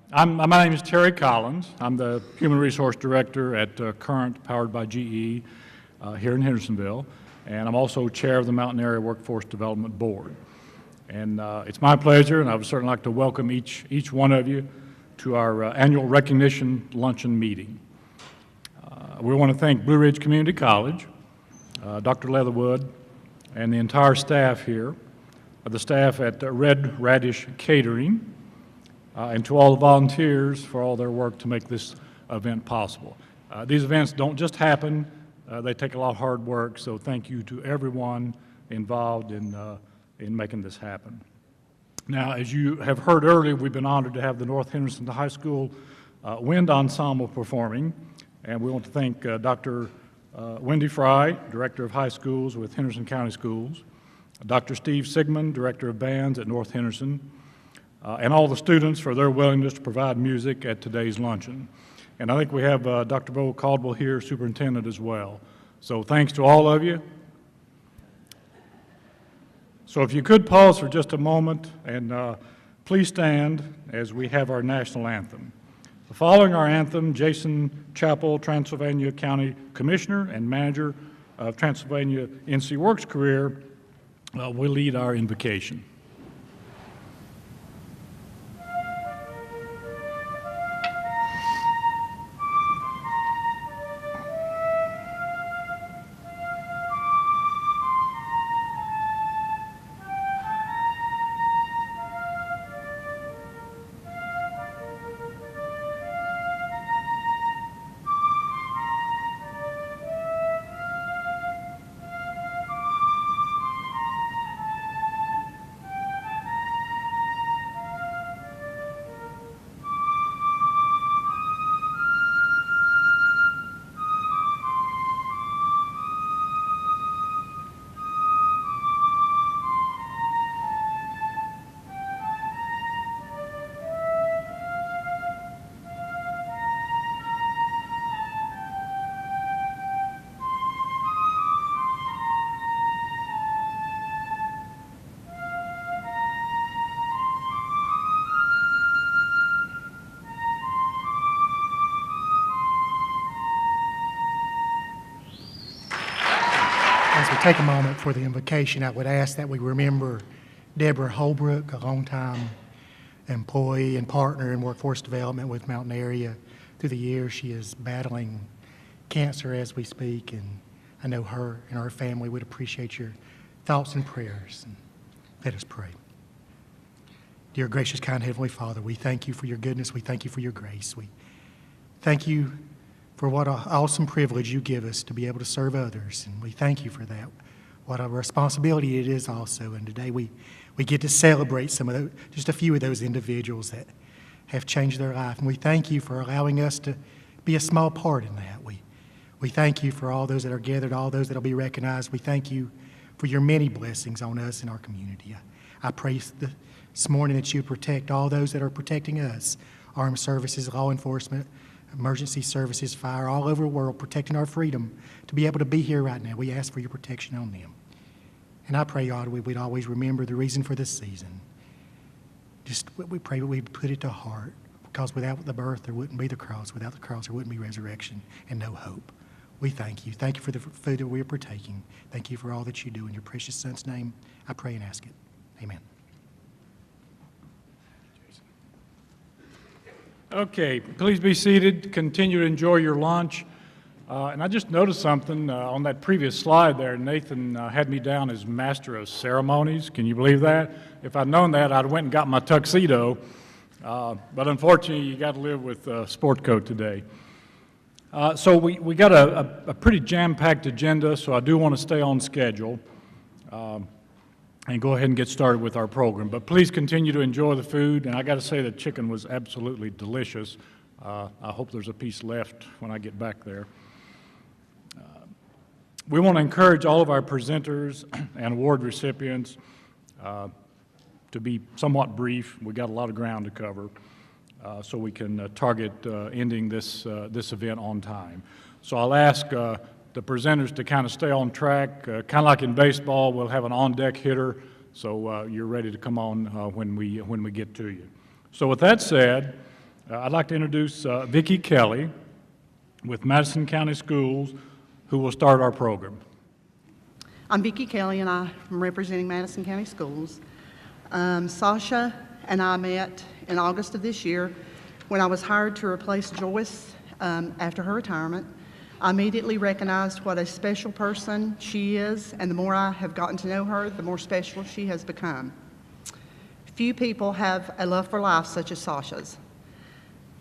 My name is Terry Collins. I'm the Human Resource Director at Current, powered by GE, here in Hendersonville, and I'm also Chair of the Mountain Area Workforce Development Board. And it's my pleasure, and I would certainly like to welcome each one of you to our annual recognition luncheon meeting. We want to thank Blue Ridge Community College, Dr. Leatherwood, and the entire staff here, the staff at Red Radish Catering, and to all the volunteers for all their work to make this event possible. These events don't just happen, they take a lot of hard work, so thank you to everyone involved in making this happen. Now, as you have heard earlier, we've been honored to have the North Henderson High School Wind Ensemble performing, and we want to thank Dr. Wendy Fry, Director of High Schools with Henderson County Schools, Dr. Steve Sigmund, Director of Bands at North Henderson, and all the students for their willingness to provide music at today's luncheon. And I think we have Dr. Bo Caldwell here, Superintendent, as well. So thanks to all of you. So if you could pause for just a moment and please stand as we have our national anthem. Following our anthem, Jason Chappell, Transylvania County Commissioner and Manager of Transylvania NC Works Career, will lead our invocation. As we take a moment for the invocation, I would ask that we remember Deborah Holbrook, a longtime employee and partner in workforce development with Mountain Area. Through the years, she is battling cancer as we speak, and I know her and her family would appreciate your thoughts and prayers. And let us pray. Dear gracious, kind Heavenly Father, we thank you for your goodness. We thank you for your grace. We thank you for what an awesome privilege you give us to be able to serve others, and we thank you for that. What a responsibility it is also, and today we get to celebrate some of those, just a few of those individuals that have changed their life, and we thank you for allowing us to be a small part in that. We thank you for all those that are gathered, all those that will be recognized. We thank you for your many blessings on us and our community. I pray this morning that you protect all those that are protecting us, armed services, law enforcement, emergency services, fire, all over the world, protecting our freedom to be able to be here right now. We ask for your protection on them. And I pray, God, we'd always remember the reason for this season. Just we pray that we'd put it to heart, because without the birth, there wouldn't be the cross. Without the cross, there wouldn't be resurrection and no hope. We thank you. Thank you for the food that we are partaking. Thank you for all that you do. In your precious Son's name, I pray and ask it. Amen. Okay, please be seated. Continue to enjoy your lunch. And I just noticed something on that previous slide there. Nathan had me down as Master of Ceremonies. Can you believe that? If I'd known that, I'd went and got my tuxedo. But unfortunately, you got to live with a sport coat today. So we got a pretty jam-packed agenda, so I do want to stay on schedule and go ahead and get started with our program. But please continue to enjoy the food, and I got to say the chicken was absolutely delicious. I hope there's a piece left when I get back there. We want to encourage all of our presenters and award recipients to be somewhat brief. We got a lot of ground to cover, so we can target ending this event on time. So I'll ask the presenters to kind of stay on track. Kind of like in baseball, we'll have an on-deck hitter, so you're ready to come on when we get to you. So with that said, I'd like to introduce Vicki Kelly with Madison County Schools, who will start our program. I'm Vicki Kelly, and I'm representing Madison County Schools. Sasha and I met in August of this year when I was hired to replace Joyce after her retirement. I immediately recognized what a special person she is, and the more I have gotten to know her, the more special she has become. Few people have a love for life such as Sasha's.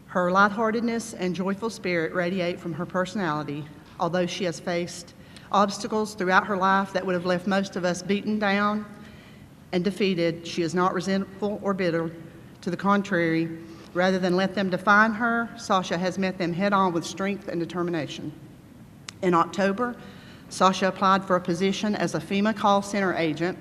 Her lightheartedness and joyful spirit radiate from her personality, although she has faced obstacles throughout her life that would have left most of us beaten down and defeated. She is not resentful or bitter. To the contrary, rather than let them define her, Sasha has met them head-on with strength and determination. In October, Sasha applied for a position as a FEMA call center agent.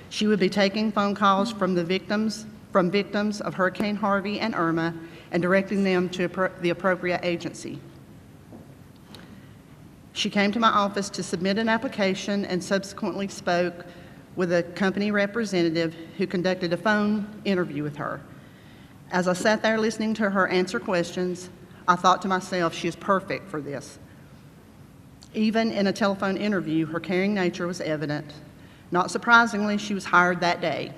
She would be taking phone calls from victims of Hurricane Harvey and Irma and directing them to the appropriate agency. She came to my office to submit an application and subsequently spoke with a company representative who conducted a phone interview with her. As I sat there listening to her answer questions, I thought to myself, she is perfect for this. Even in a telephone interview, her caring nature was evident. Not surprisingly, she was hired that day.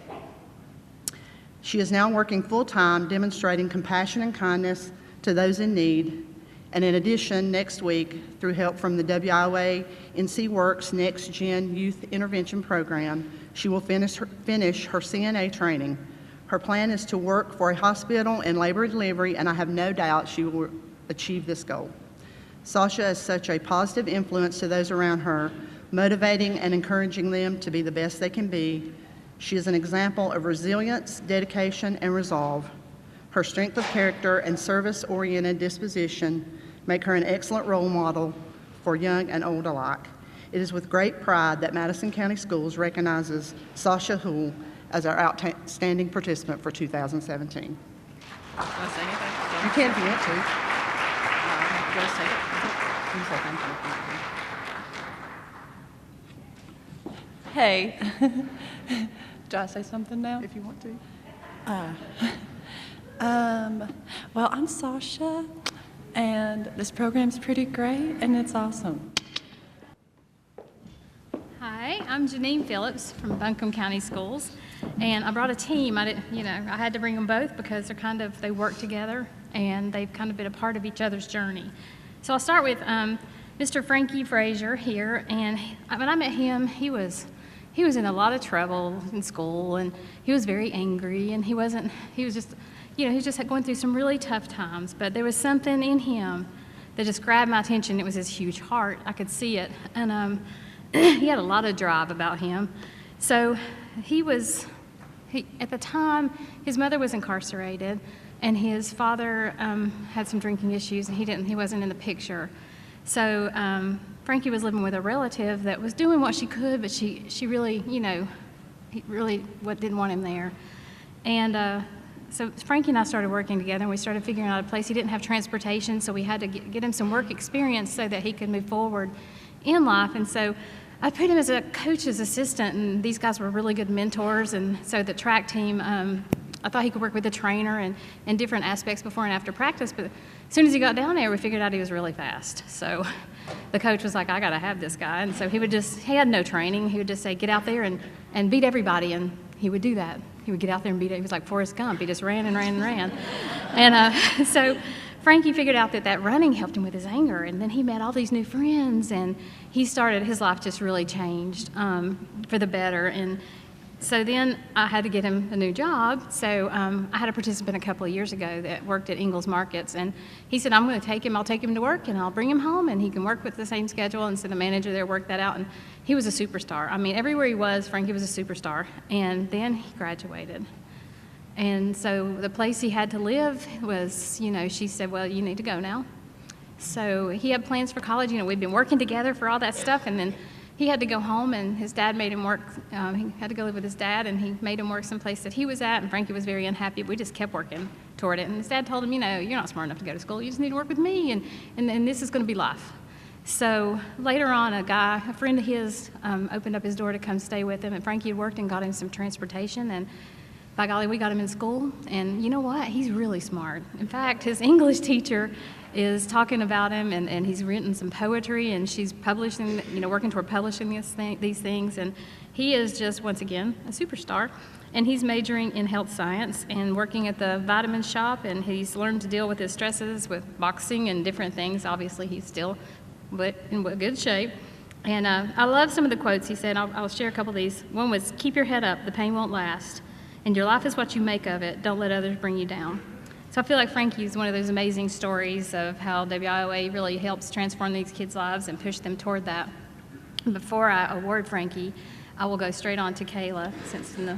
She is now working full-time, demonstrating compassion and kindness to those in need. And in addition, next week, through help from the WIOA NC Works Next Gen Youth Intervention Program, she will finish her CNA training. Her plan is to work for a hospital in labor and delivery, and I have no doubt she will achieve this goal. Sasha is such a positive influence to those around her, motivating and encouraging them to be the best they can be. She is an example of resilience, dedication, and resolve. Her strength of character and service-oriented disposition make her an excellent role model for young and old alike. It is with great pride that Madison County Schools recognizes Sasha Houle as our outstanding participant for 2017. Want to say anything? You can if you want to. You want to say it? You can say thank you. Hey. Do I say something now? If you want to. Well, I'm Sasha, and this program's pretty great, and it's awesome. Hi, I'm Janine Phillips from Buncombe County Schools, and I brought a team. I had to bring them both because they work together, and they've kind of been a part of each other's journey. So I'll start with Mr. Frankie Frazier here, and when I met him, he was in a lot of trouble in school, and he was very angry, and he was just going through some really tough times, but there was something in him that just grabbed my attention. It was his huge heart. I could see it, and he had a lot of drive about him. So at the time, his mother was incarcerated, and his father had some drinking issues, and he wasn't in the picture. So Frankie was living with a relative that was doing what she could, but she really, he really didn't want him there. And so Frankie and I started working together, and we started figuring out a place. He didn't have transportation, so we had to get him some work experience so that he could move forward in life. And so I put him as a coach's assistant, and these guys were really good mentors. And so the track team, I thought he could work with the trainer and different aspects before and after practice. But as soon as he got down there, we figured out he was really fast. So the coach was like, I got to have this guy. And so he had no training. He would just say, get out there and beat everybody. And he would do that. He would get out there and beat it. He was like Forrest Gump. He just ran and ran and ran. And so Frankie figured out that running helped him with his anger. And then he met all these new friends. And his life just really changed for the better. And so then I had to get him a new job. So I had a participant a couple of years ago that worked at Ingalls Markets. And he said, I'll take him to work, and I'll bring him home, and he can work with the same schedule. And so the manager there worked that out. And he was a superstar. I mean, everywhere he was, Frankie was a superstar. And then he graduated. And so the place he had to live was, she said, well, you need to go now. So he had plans for college. We'd been working together for all that stuff. And then he had to go home, and his dad made him work. He had to go live with his dad, and he made him work someplace that he was at, and Frankie was very unhappy. We just kept working toward it. And his dad told him, you're not smart enough to go to school. You just need to work with me, and this is going to be life. So later on, a friend of his, opened up his door to come stay with him, and Frankie had worked and got him some transportation. And by golly, we got him in school, and you know what? He's really smart. In fact, his English teacher is talking about him, and he's written some poetry, and she's publishing, working toward publishing these things, and he is just, once again, a superstar. And he's majoring in health science and working at the vitamin shop, and he's learned to deal with his stresses with boxing and different things. Obviously, he's still in good shape. And I love some of the quotes he said. I'll share a couple of these. One was, "Keep your head up, the pain won't last. And your life is what you make of it. Don't let others bring you down." So I feel like Frankie is one of those amazing stories of how WIOA really helps transform these kids' lives and push them toward that. Before I award Frankie, I will go straight on to Kayla, since in the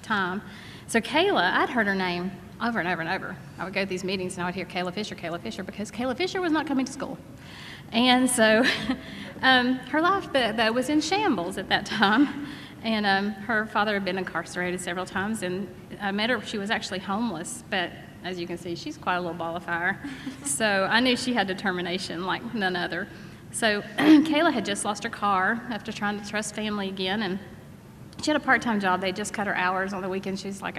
time. So Kayla, I'd heard her name over and over and over. I would go to these meetings and I would hear Kayla Fisher, because Kayla Fisher was not coming to school. And so her life, though, was in shambles at that time. And her father had been incarcerated several times, and I met her, she was actually homeless, but as you can see, she's quite a little ball of fire. So I knew she had determination like none other. So Kayla had just lost her car after trying to trust family again, and she had a part-time job. They just cut her hours on the weekend. She's like,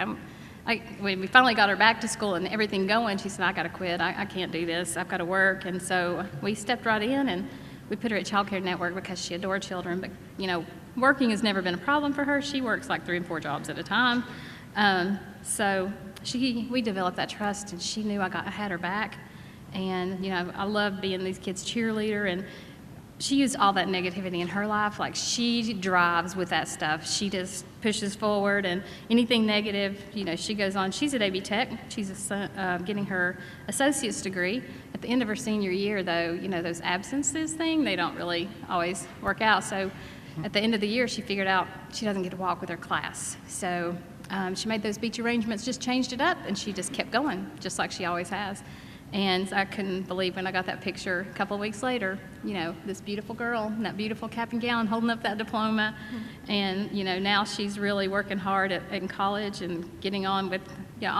when we finally got her back to school and everything going, she said, "I got to quit. I can't do this. I've got to work." And so we stepped right in, and we put her at Child Care Network because she adored children. But, working has never been a problem for her. She works like 3 and 4 jobs at a time. So we developed that trust, and she knew I had her back. And, I love being these kids' cheerleader, and she used all that negativity in her life. Like, she drives with that stuff. She just pushes forward, and anything negative, she goes on. She's at AB Tech. She's getting her associate's degree. At the end of her senior year, though, those absences thing, they don't really always work out. So at the end of the year, she figured out she doesn't get to walk with her class. So she made those beach arrangements, just changed it up, and she just kept going, just like she always has. And I couldn't believe when I got that picture a couple of weeks later, this beautiful girl in that beautiful cap and gown holding up that diploma. And, now she's really working hard in college and getting on with,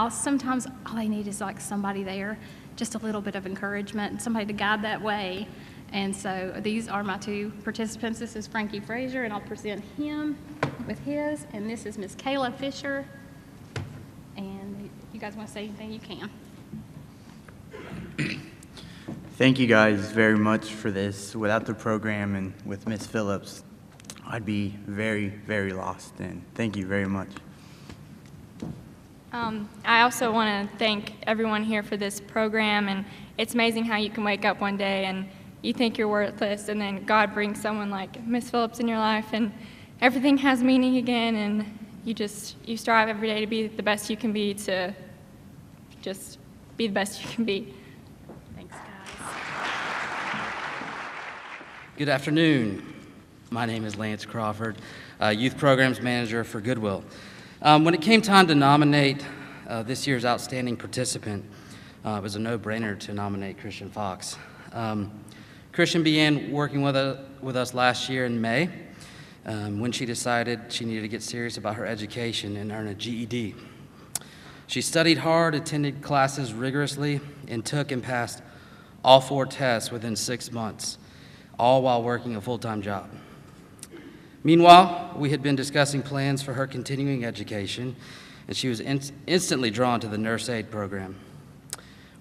sometimes all they need is like somebody there, just a little bit of encouragement, and somebody to guide that way. And so these are my 2 participants. This is Frankie Frazier, and I'll present him with his. And this is Miss Kayla Fisher. And if you guys want to say anything, you can. Thank you guys very much for this. Without the program and with Miss Phillips, I'd be very, very lost, and thank you very much. I also want to thank everyone here for this program, and it's amazing how you can wake up one day and you think you're worthless, and then God brings someone like Miss Phillips in your life, and everything has meaning again, and you strive every day to be the best you can be, to just be the best you can be. Thanks, guys. Good afternoon. My name is Lance Crawford, Youth Programs Manager for Goodwill. When it came time to nominate this year's outstanding participant, it was a no-brainer to nominate Christian Fox. Christian began working with us last year in May when she decided she needed to get serious about her education and earn a GED. She studied hard, attended classes rigorously, and took and passed all 4 tests within 6 months, all while working a full-time job. Meanwhile, we had been discussing plans for her continuing education, and she was instantly drawn to the nurse aid program.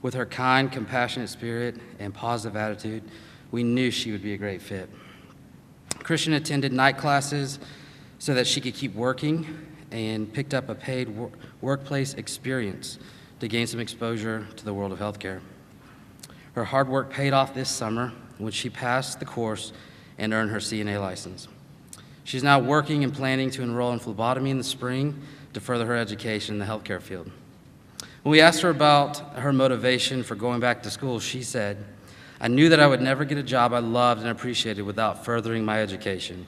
With her kind, compassionate spirit and positive attitude, we knew she would be a great fit. Christian attended night classes so that she could keep working, and picked up a paid workplace experience to gain some exposure to the world of healthcare. Her hard work paid off this summer when she passed the course and earned her CNA license. She's now working and planning to enroll in phlebotomy in the spring to further her education in the healthcare field. When we asked her about her motivation for going back to school, she said, "I knew that I would never get a job I loved and appreciated without furthering my education.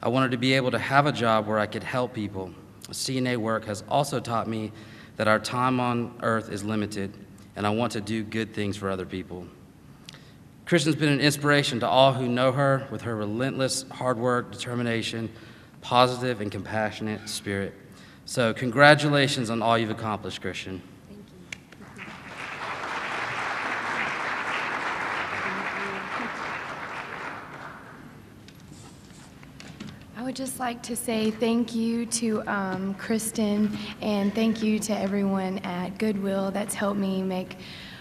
I wanted to be able to have a job where I could help people. CNA work has also taught me that our time on earth is limited, and I want to do good things for other people." Kristen's been an inspiration to all who know her with her relentless hard work, determination, positive and compassionate spirit. So congratulations on all you've accomplished, Christian. I would would just like to say thank you to Kristen, and thank you to everyone at Goodwill that's helped me make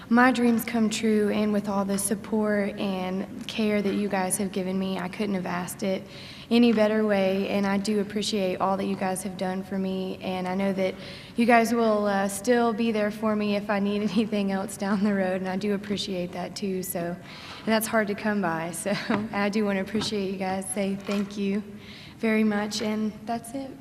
my dreams come true, and with all the support and care that you guys have given me, I couldn't have asked it any better way, and I do appreciate all that you guys have done for me, and I know that you guys will still be there for me if I need anything else down the road, and I do appreciate that too, so, and that's hard to come by, so I do want to appreciate you guys, say thank you very much, and that's it.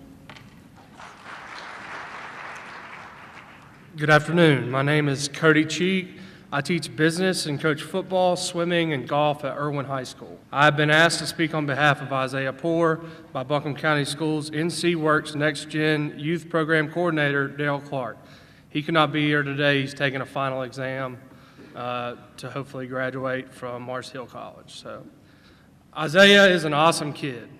Good afternoon. My name is Cody Cheek. I teach business and coach football, swimming, and golf at Irwin High School. I've been asked to speak on behalf of Isaiah Poor by Buncombe County Schools NC Works Next Gen Youth Program Coordinator Dale Clark. He could not be here today. He's taking a final exam to hopefully graduate from Mars Hill College. So, Isaiah is an awesome kid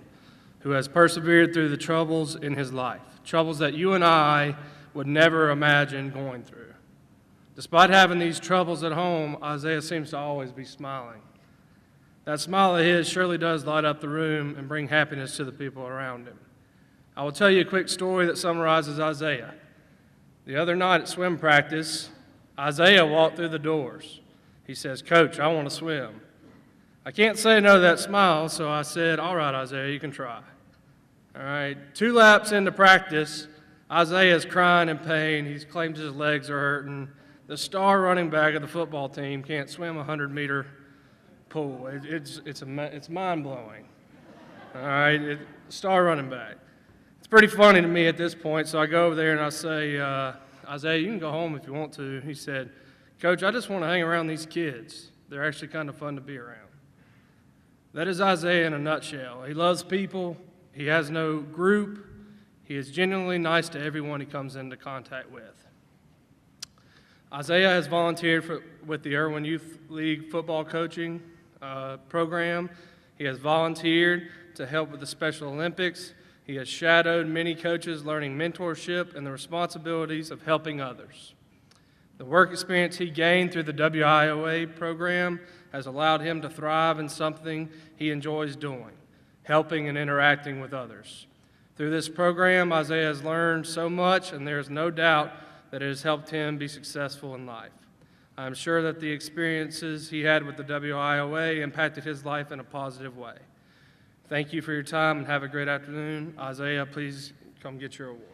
who has persevered through the troubles in his life, troubles that you and I would never imagine going through. Despite having these troubles at home, Isaiah seems to always be smiling. That smile of his surely does light up the room and bring happiness to the people around him. I will tell you a quick story that summarizes Isaiah. The other night at swim practice, Isaiah walked through the doors. He says, "Coach, I want to swim." I can't say no to that smile, so I said, "All right, Isaiah, you can try." All right, 2 laps into practice, Isaiah's crying in pain. He claims his legs are hurting. The star running back of the football team can't swim a 100-meter pool. It's mind-blowing. All right, star running back. It's pretty funny to me at this point, so I go over there and I say, "Isaiah, you can go home if you want to." He said, "Coach, I just want to hang around these kids. They're actually kind of fun to be around." That is Isaiah in a nutshell. He loves people. He has no group. He is genuinely nice to everyone he comes into contact with. Isaiah has volunteered with the Irwin Youth League football coaching program. He has volunteered to help with the Special Olympics. He has shadowed many coaches learning mentorship and the responsibilities of helping others. The work experience he gained through the WIOA program has allowed him to thrive in something he enjoys doing, helping and interacting with others. Through this program, Isaiah has learned so much, and there is no doubt that it has helped him be successful in life. I am sure that the experiences he had with the WIOA impacted his life in a positive way. Thank you for your time and have a great afternoon. Isaiah, please come get your award.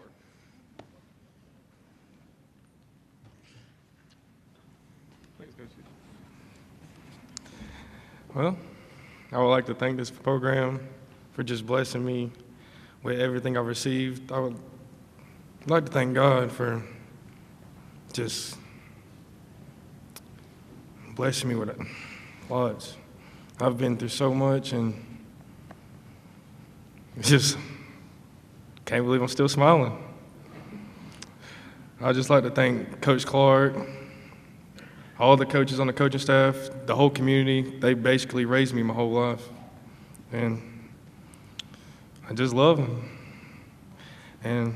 Well, I would like to thank this program for just blessing me with everything I've received. I would like to thank God for just blessing me with it. Lots. I've been through so much, and just can't believe I'm still smiling. I'd just like to thank Coach Clark, all the coaches on the coaching staff, the whole community. They basically raised me my whole life, and I just love them. And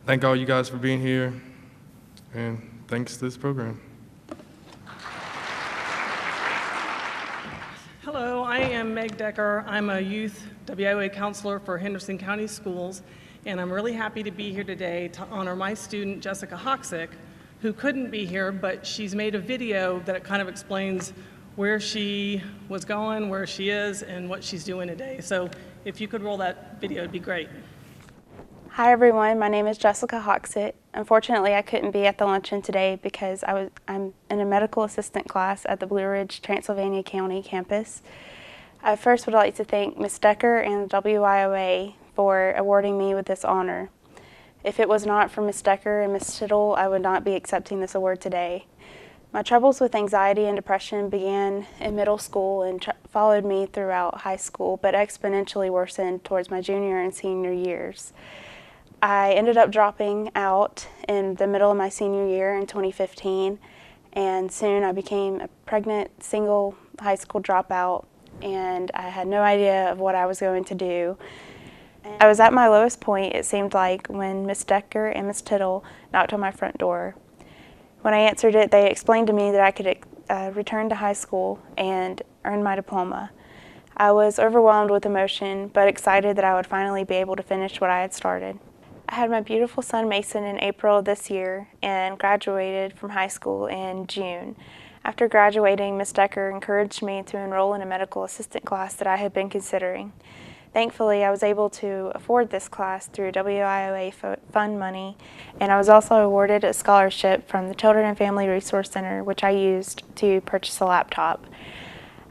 thank all you guys for being here, and thanks to this program. Hello, I am Meg Decker. I'm a youth WIOA counselor for Henderson County Schools, and I'm really happy to be here today to honor my student, Jessica Hoxick, who couldn't be here, but she's made a video that kind of explains where she was going, where she is, and what she's doing today. So if you could roll that video, it'd be great. Hi everyone, my name is Jessica Hoxick. Unfortunately, I couldn't be at the luncheon today because I'm in a medical assistant class at the Blue Ridge, Transylvania County campus. I first would like to thank Ms. Decker and the WIOA for awarding me with this honor. If it was not for Ms. Decker and Ms. Tittle, I would not be accepting this award today. My troubles with anxiety and depression began in middle school and followed me throughout high school, but exponentially worsened towards my junior and senior years. I ended up dropping out in the middle of my senior year in 2015, and soon I became a pregnant, single high school dropout, and I had no idea of what I was going to do. I was at my lowest point, it seemed like, when Ms. Decker and Ms. Tittle knocked on my front door. When I answered it, they explained to me that I could return to high school and earn my diploma. I was overwhelmed with emotion, but excited that I would finally be able to finish what I had started. I had my beautiful son Mason in April of this year and graduated from high school in June. After graduating, Ms. Decker encouraged me to enroll in a medical assistant class that I had been considering. Thankfully, I was able to afford this class through WIOA fund money, and I was also awarded a scholarship from the Children and Family Resource Center, which I used to purchase a laptop.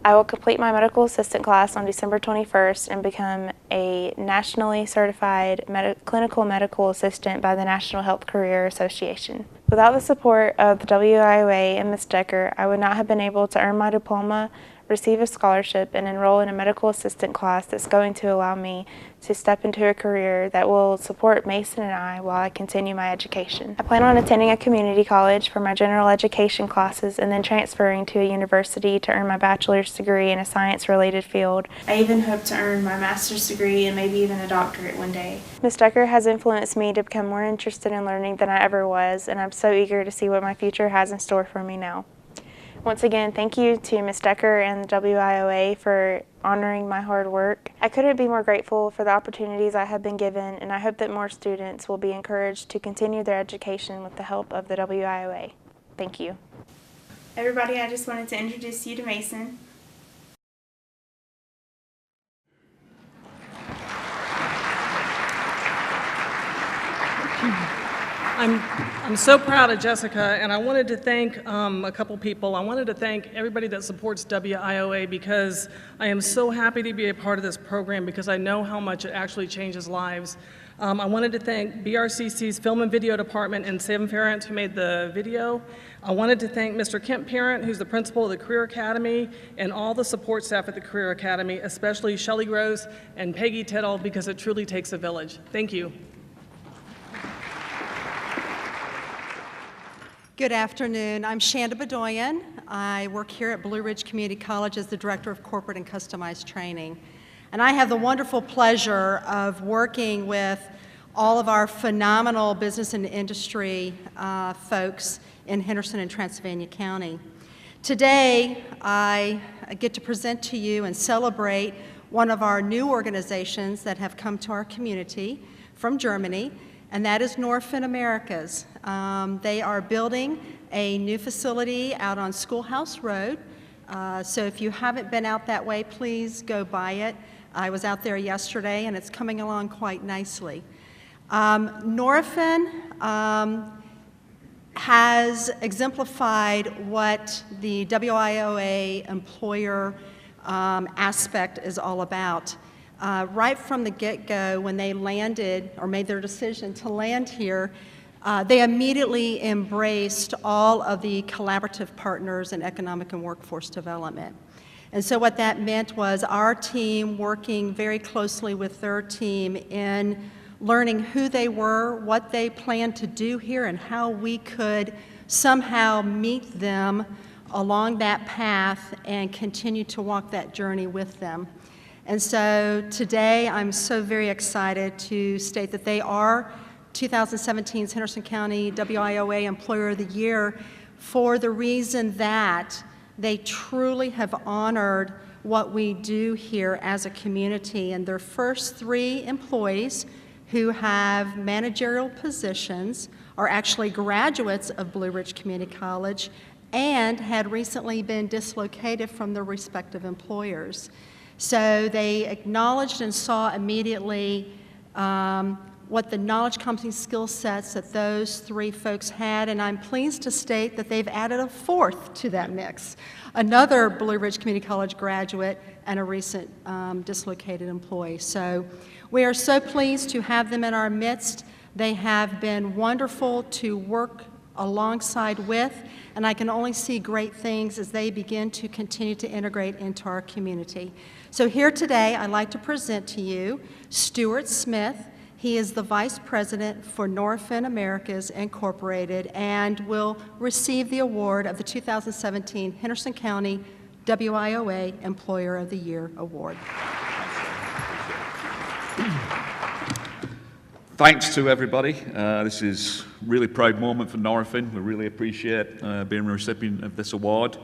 I will complete my medical assistant class on December 21st and become a nationally certified clinical medical assistant by the National Health Career Association. Without the support of the WIOA and Ms. Decker, I would not have been able to earn my diploma, receive a scholarship, and enroll in a medical assistant class that's going to allow me to step into a career that will support Mason and I while I continue my education. I plan on attending a community college for my general education classes and then transferring to a university to earn my bachelor's degree in a science-related field. I even hope to earn my master's degree and maybe even a doctorate one day. Ms. Decker has influenced me to become more interested in learning than I ever was, and I'm so eager to see what my future has in store for me now. Once again, thank you to Ms. Decker and the WIOA for honoring my hard work. I couldn't be more grateful for the opportunities I have been given, and I hope that more students will be encouraged to continue their education with the help of the WIOA. Thank you. Everybody, I just wanted to introduce you to Mason. I'm so proud of Jessica, and I wanted to thank a couple people. I wanted to thank everybody that supports WIOA because I am so happy to be a part of this program because I know how much it actually changes lives. I wanted to thank BRCC's Film and Video Department and Sam Ferrant who made the video. I wanted to thank Mr. Kemp Parent, who's the principal of the Career Academy, and all the support staff at the Career Academy, especially Shelley Gross and Peggy Tittle, because it truly takes a village. Thank you. Good afternoon. I'm Shanda Bedoyan. I work here at Blue Ridge Community College as the Director of Corporate and Customized Training. And I have the wonderful pleasure of working with all of our phenomenal business and industry folks in Henderson and Transylvania County. Today, I get to present to you and celebrate one of our new organizations that have come to our community from Germany, and that is Norfin Americas. They are building a new facility out on Schoolhouse Road. So if you haven't been out that way, please go by it. I was out there yesterday, and it's coming along quite nicely. Norfin has exemplified what the WIOA employer aspect is all about. Right from the get-go, when they landed or made their decision to land here, they immediately embraced all of the collaborative partners in economic and workforce development. And so what that meant was our team working very closely with their team in learning who they were, what they planned to do here, and how we could somehow meet them along that path and continue to walk that journey with them. And so today I'm so very excited to state that they are 2017's Henderson County WIOA Employer of the Year for the reason that they truly have honored what we do here as a community. And their first 3 employees who have managerial positions are actually graduates of Blue Ridge Community College and had recently been dislocated from their respective employers. So they acknowledged and saw immediately what the knowledge, competence, skill sets that those 3 folks had, and I'm pleased to state that they've added a 4th to that mix, another Blue Ridge Community College graduate and a recent dislocated employee. So we are so pleased to have them in our midst. They have been wonderful to work alongside with, and I can only see great things as they begin to continue to integrate into our community. So here today, I'd like to present to you Stuart Smith. He is the Vice President for Norfin Americas Incorporated and will receive the award of the 2017 Henderson County WIOA Employer of the Year Award. Thanks to everybody. This is a really proud moment for Norfin. We really appreciate being a recipient of this award.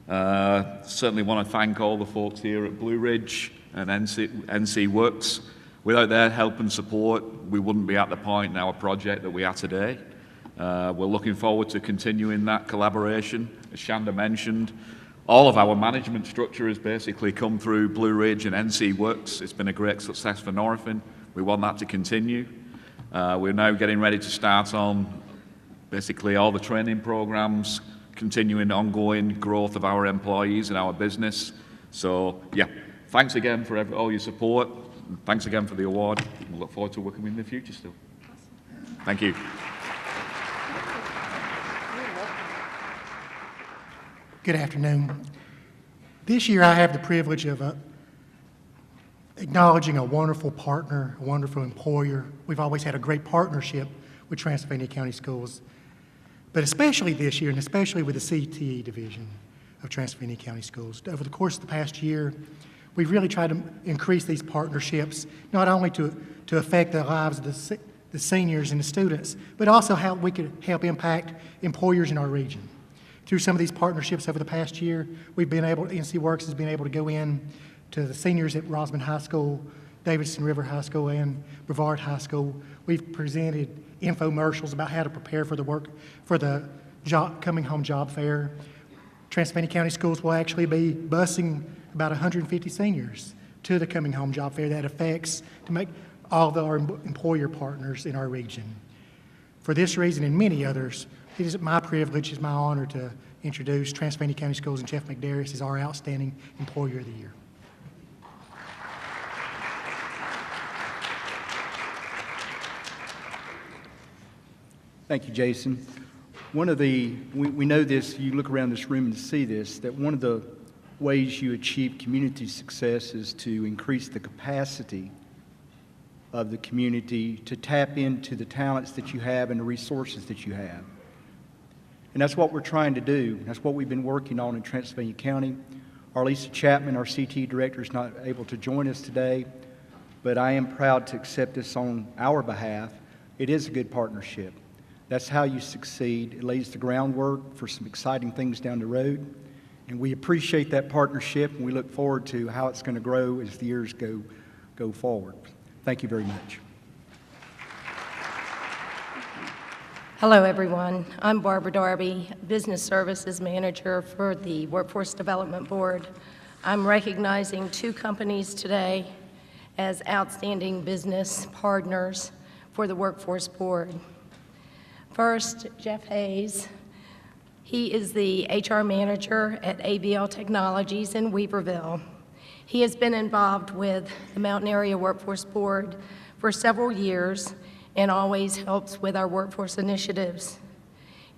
Certainly want to thank all the folks here at Blue Ridge and NC Works. Without their help and support, we wouldn't be at the point in our project that we are today. We're looking forward to continuing that collaboration. As Shanda mentioned, all of our management structure has basically come through Blue Ridge and NC Works. It's been a great success for Norafin. We want that to continue. We're now getting ready to start on basically all the training programs, continuing ongoing growth of our employees and our business. So, yeah, thanks again for all your support. Thanks again for the award. We look forward to working with you in the future still. Thank you. Good afternoon. This year I have the privilege of acknowledging a wonderful partner, a wonderful employer. We've always had a great partnership with Transylvania County Schools, but especially this year, and especially with the CTE division of Transylvania County Schools. Over the course of the past year, we've really tried to increase these partnerships, not only to affect the lives of the seniors and the students, but also how we could help impact employers in our region. Through some of these partnerships over the past year, NC Works has been able to go in to the seniors at Rosman High School, Davidson River High School, and Brevard High School. We've presented infomercials about how to prepare for the coming home job fair. Transylvania County Schools will actually be busing about 150 seniors to the coming home job fair. That affects to make all of our employer partners in our region. For this reason and many others, it is my privilege, it's my honor to introduce Transylvania County Schools and Jeff McDarius as our Outstanding Employer of the Year. Thank you, Jason. We know this, you look around this room and see this, that one of the ways you achieve community success is to increase the capacity of the community to tap into the talents that you have and the resources that you have. And that's what we're trying to do. That's what we've been working on in Transylvania County. Arlisa Chapman, our CT director, is not able to join us today, but I am proud to accept this on our behalf. It is a good partnership. That's how you succeed. It lays the groundwork for some exciting things down the road. And we appreciate that partnership, and we look forward to how it's going to grow as the years go forward. Thank you very much. Hello, everyone. I'm Barbara Darby, Business Services Manager for the Workforce Development Board. I'm recognizing two companies today as outstanding business partners for the Workforce Board. First, Jeff Hayes. He is the HR Manager at ABL Technologies in Weaverville. He has been involved with the Mountain Area Workforce Board for several years and always helps with our workforce initiatives.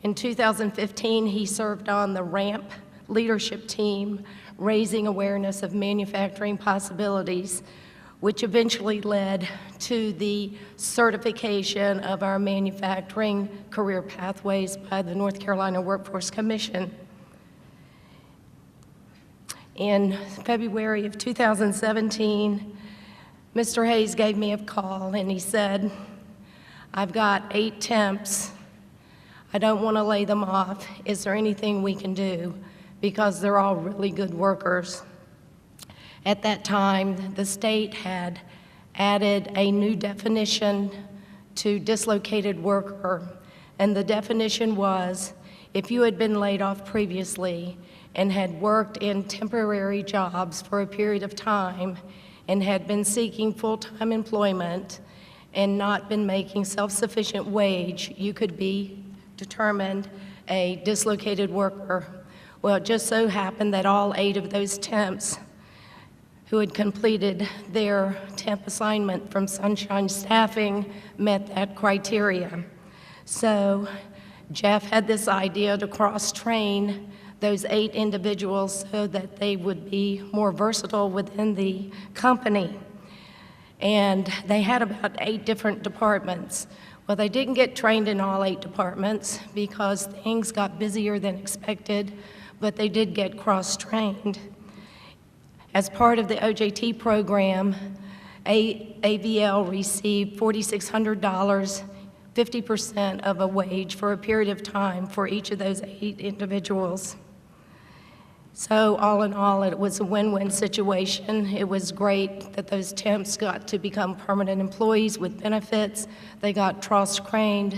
In 2015, he served on the RAMP leadership team, raising awareness of manufacturing possibilities, which eventually led to the certification of our manufacturing career pathways by the North Carolina Workforce Commission. In February of 2017, Mr. Hayes gave me a call and he said, I've got 8 temps. I don't want to lay them off. Is there anything we can do? Because they're all really good workers. At that time, the state had added a new definition to dislocated worker, and the definition was if you had been laid off previously and had worked in temporary jobs for a period of time and had been seeking full-time employment and not been making self-sufficient wage, you could be determined a dislocated worker. Well, it just so happened that all 8 of those temps who had completed their temp assignment from Sunshine Staffing met that criteria. So Jeff had this idea to cross-train those 8 individuals so that they would be more versatile within the company. And they had about 8 different departments. Well, they didn't get trained in all 8 departments because things got busier than expected, but they did get cross-trained. As part of the OJT program, ABL received $4,600, 50% of a wage for a period of time for each of those 8 individuals. So all in all, it was a win-win situation. It was great that those temps got to become permanent employees with benefits. They got cross-trained.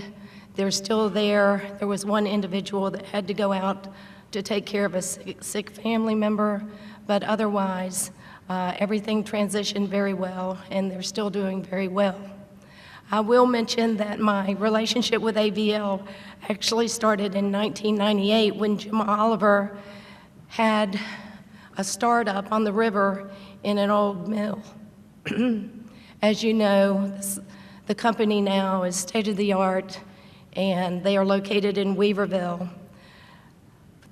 They're still there. There was one individual that had to go out to take care of a sick family member, but otherwise, everything transitioned very well, and they're still doing very well. I will mention that my relationship with AVL actually started in 1998 when Jim Oliver had a startup on the river in an old mill. As you know, the company now is state-of-the-art, and they are located in Weaverville.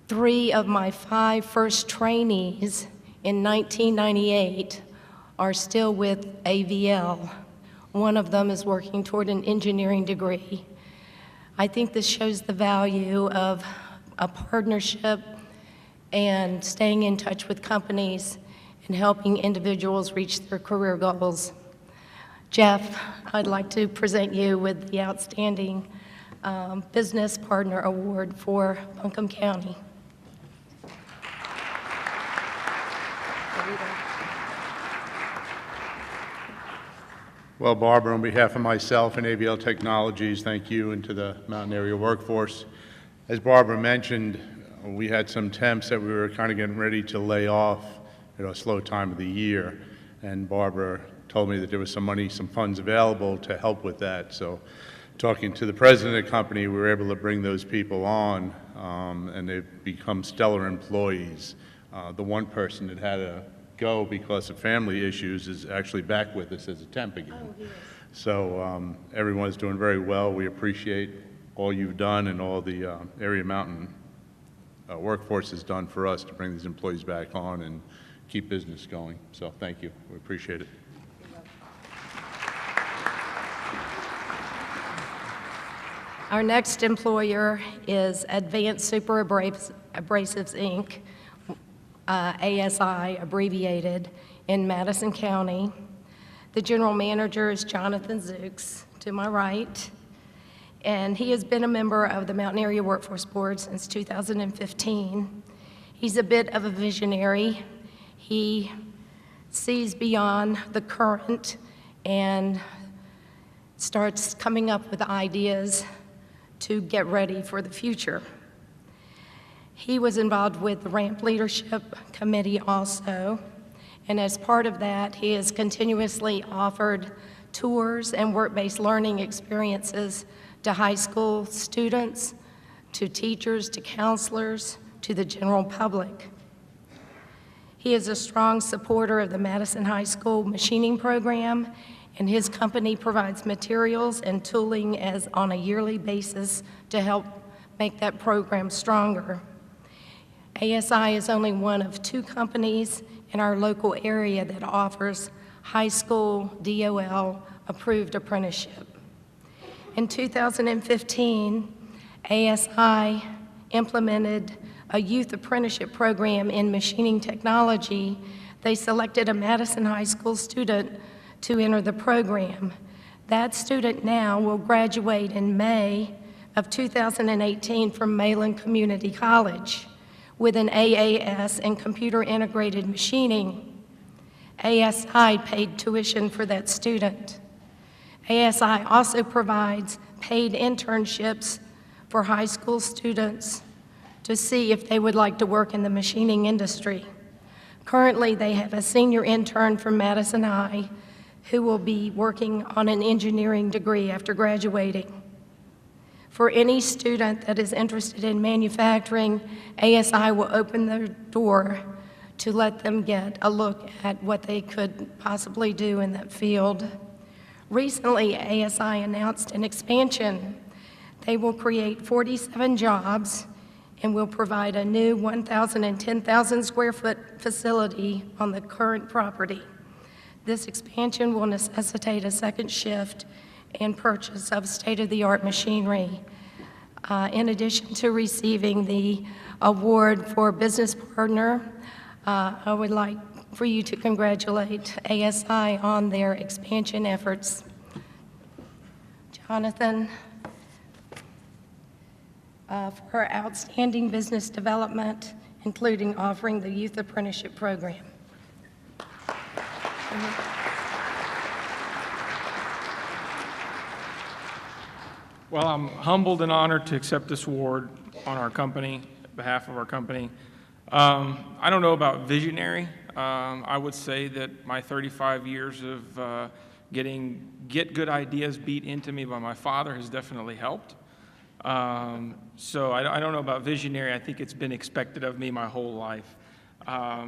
3 of my 5 first trainees in 1998 are still with AVL. One of them is working toward an engineering degree. I think this shows the value of a partnership and staying in touch with companies and helping individuals reach their career goals. Jeff, I'd like to present you with the Outstanding Business Partner Award for Buncombe County. Well, Barbara, on behalf of myself and AVL Technologies, thank you, and to the Mountain Area workforce. As Barbara mentioned, we had some temps that we were kind of getting ready to lay off at a slow time of the year, and Barbara told me that there was some money, some funds available to help with that. So talking to the president of the company, we were able to bring those people on, and they've become stellar employees. The one person that had to go because of family issues is actually back with us as a temp again. Oh, yes. So everyone's doing very well. We appreciate all you've done and all the Area Mountain workforce has done for us to bring these employees back on and keep business going. So thank you. We appreciate it. Our next employer is Advanced Super Abrasives, Inc., ASI abbreviated, in Madison County. The general manager is Jonathan Zooks, to my right, and he has been a member of the Mountain Area Workforce Board since 2015. He's a bit of a visionary. He sees beyond the current and starts coming up with ideas to get ready for the future. He was involved with the RAMP Leadership Committee also, and as part of that, he has continuously offered tours and work-based learning experiences to high school students, to teachers, to counselors, to the general public. He is a strong supporter of the Madison High School machining program, and his company provides materials and tooling on a yearly basis to help make that program stronger. ASI is only one of 2 companies in our local area that offers high school DOL approved apprenticeship. In 2015, ASI implemented a youth apprenticeship program in machining technology. They selected a Madison High School student to enter the program. That student now will graduate in May of 2018 from Mayland Community College with an AAS in computer integrated machining. ASI paid tuition for that student. ASI also provides paid internships for high school students to see if they would like to work in the machining industry. Currently, they have a senior intern from Madison High who will be working on an engineering degree after graduating. For any student that is interested in manufacturing, ASI will open their door to let them get a look at what they could possibly do in that field. Recently, ASI announced an expansion. They will create 47 jobs and will provide a new 1,000 and 10,000 square foot facility on the current property. This expansion will necessitate a second shift and purchase of state-of-the-art machinery. In addition to receiving the award for Business Partner, I would like for you to congratulate ASI on their expansion efforts. Jonathan, for her outstanding business development, including offering the Youth Apprenticeship Program. Well, I'm humbled and honored to accept this award on our company, behalf of our company. I don't know about visionary. I would say that my 35 years of get good ideas beat into me by my father has definitely helped. So I don't know about visionary. I think it's been expected of me my whole life.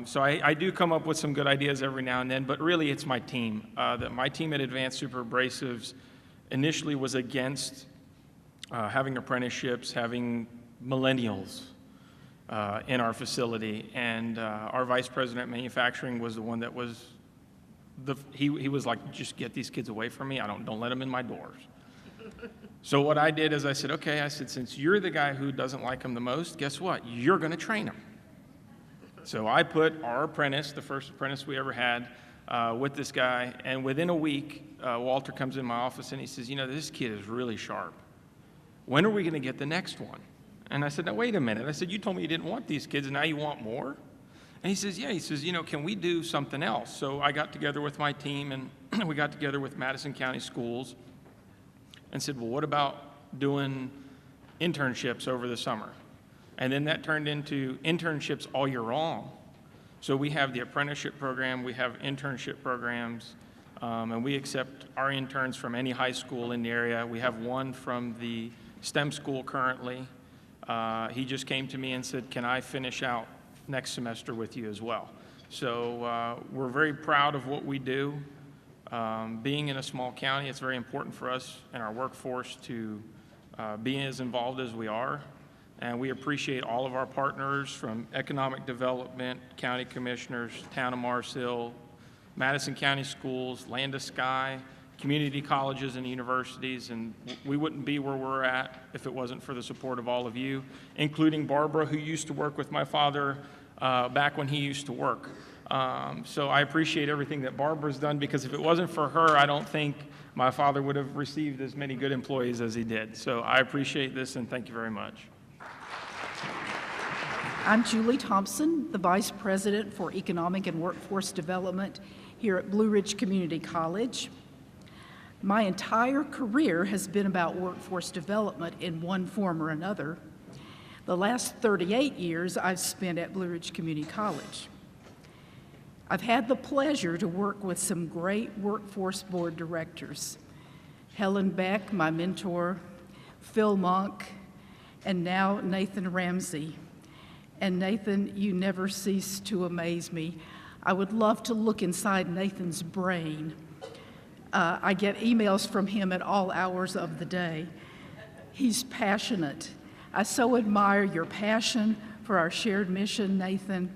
So I do come up with some good ideas every now and then, but really it's my team. My team at Advanced Super Abrasives initially was against having apprenticeships, having millennials in our facility, and our vice president of manufacturing was the one that was he was like, just get these kids away from me. Don't let them in my doors. So what I did is I said, okay, I said, since you're the guy who doesn't like them the most, guess what? You're going to train them. So I put our apprentice, the first apprentice we ever had, with this guy, and within a week, Walter comes in my office and he says, you know, this kid is really sharp. When are we going to get the next one? And I said, now, wait a minute. I said, you told me you didn't want these kids, and now you want more? And he says, yeah. He says, you know, can we do something else? So I got together with my team, and we got together with Madison County Schools and said, well, what about doing internships over the summer? And then that turned into internships all year long. So we have the apprenticeship program, we have internship programs, and we accept our interns from any high school in the area. We have one from the STEM school currently. He just came to me and said, can I finish out next semester with you as well? So we're very proud of what we do. Being in a small county, it's very important for us and our workforce to be as involved as we are. And we appreciate all of our partners from economic development, county commissioners, town of Mars Hill, Madison County Schools, Land to Sky, community colleges and universities, and we wouldn't be where we're at if it wasn't for the support of all of you, including Barbara, who used to work with my father back when he used to work. So I appreciate everything that Barbara's done, because if it wasn't for her, I don't think my father would have received as many good employees as he did. So I appreciate this, and thank you very much. I'm Julie Thompson, the Vice President for Economic and Workforce Development here at Blue Ridge Community College. My entire career has been about workforce development in one form or another. The last 38 years I've spent at Blue Ridge Community College. I've had the pleasure to work with some great workforce board directors. Helen Beck, my mentor, Phil Monk, and now Nathan Ramsey. And Nathan, you never cease to amaze me. I would love to look inside Nathan's brain. I get emails from him at all hours of the day. He's passionate. I so admire your passion for our shared mission, Nathan,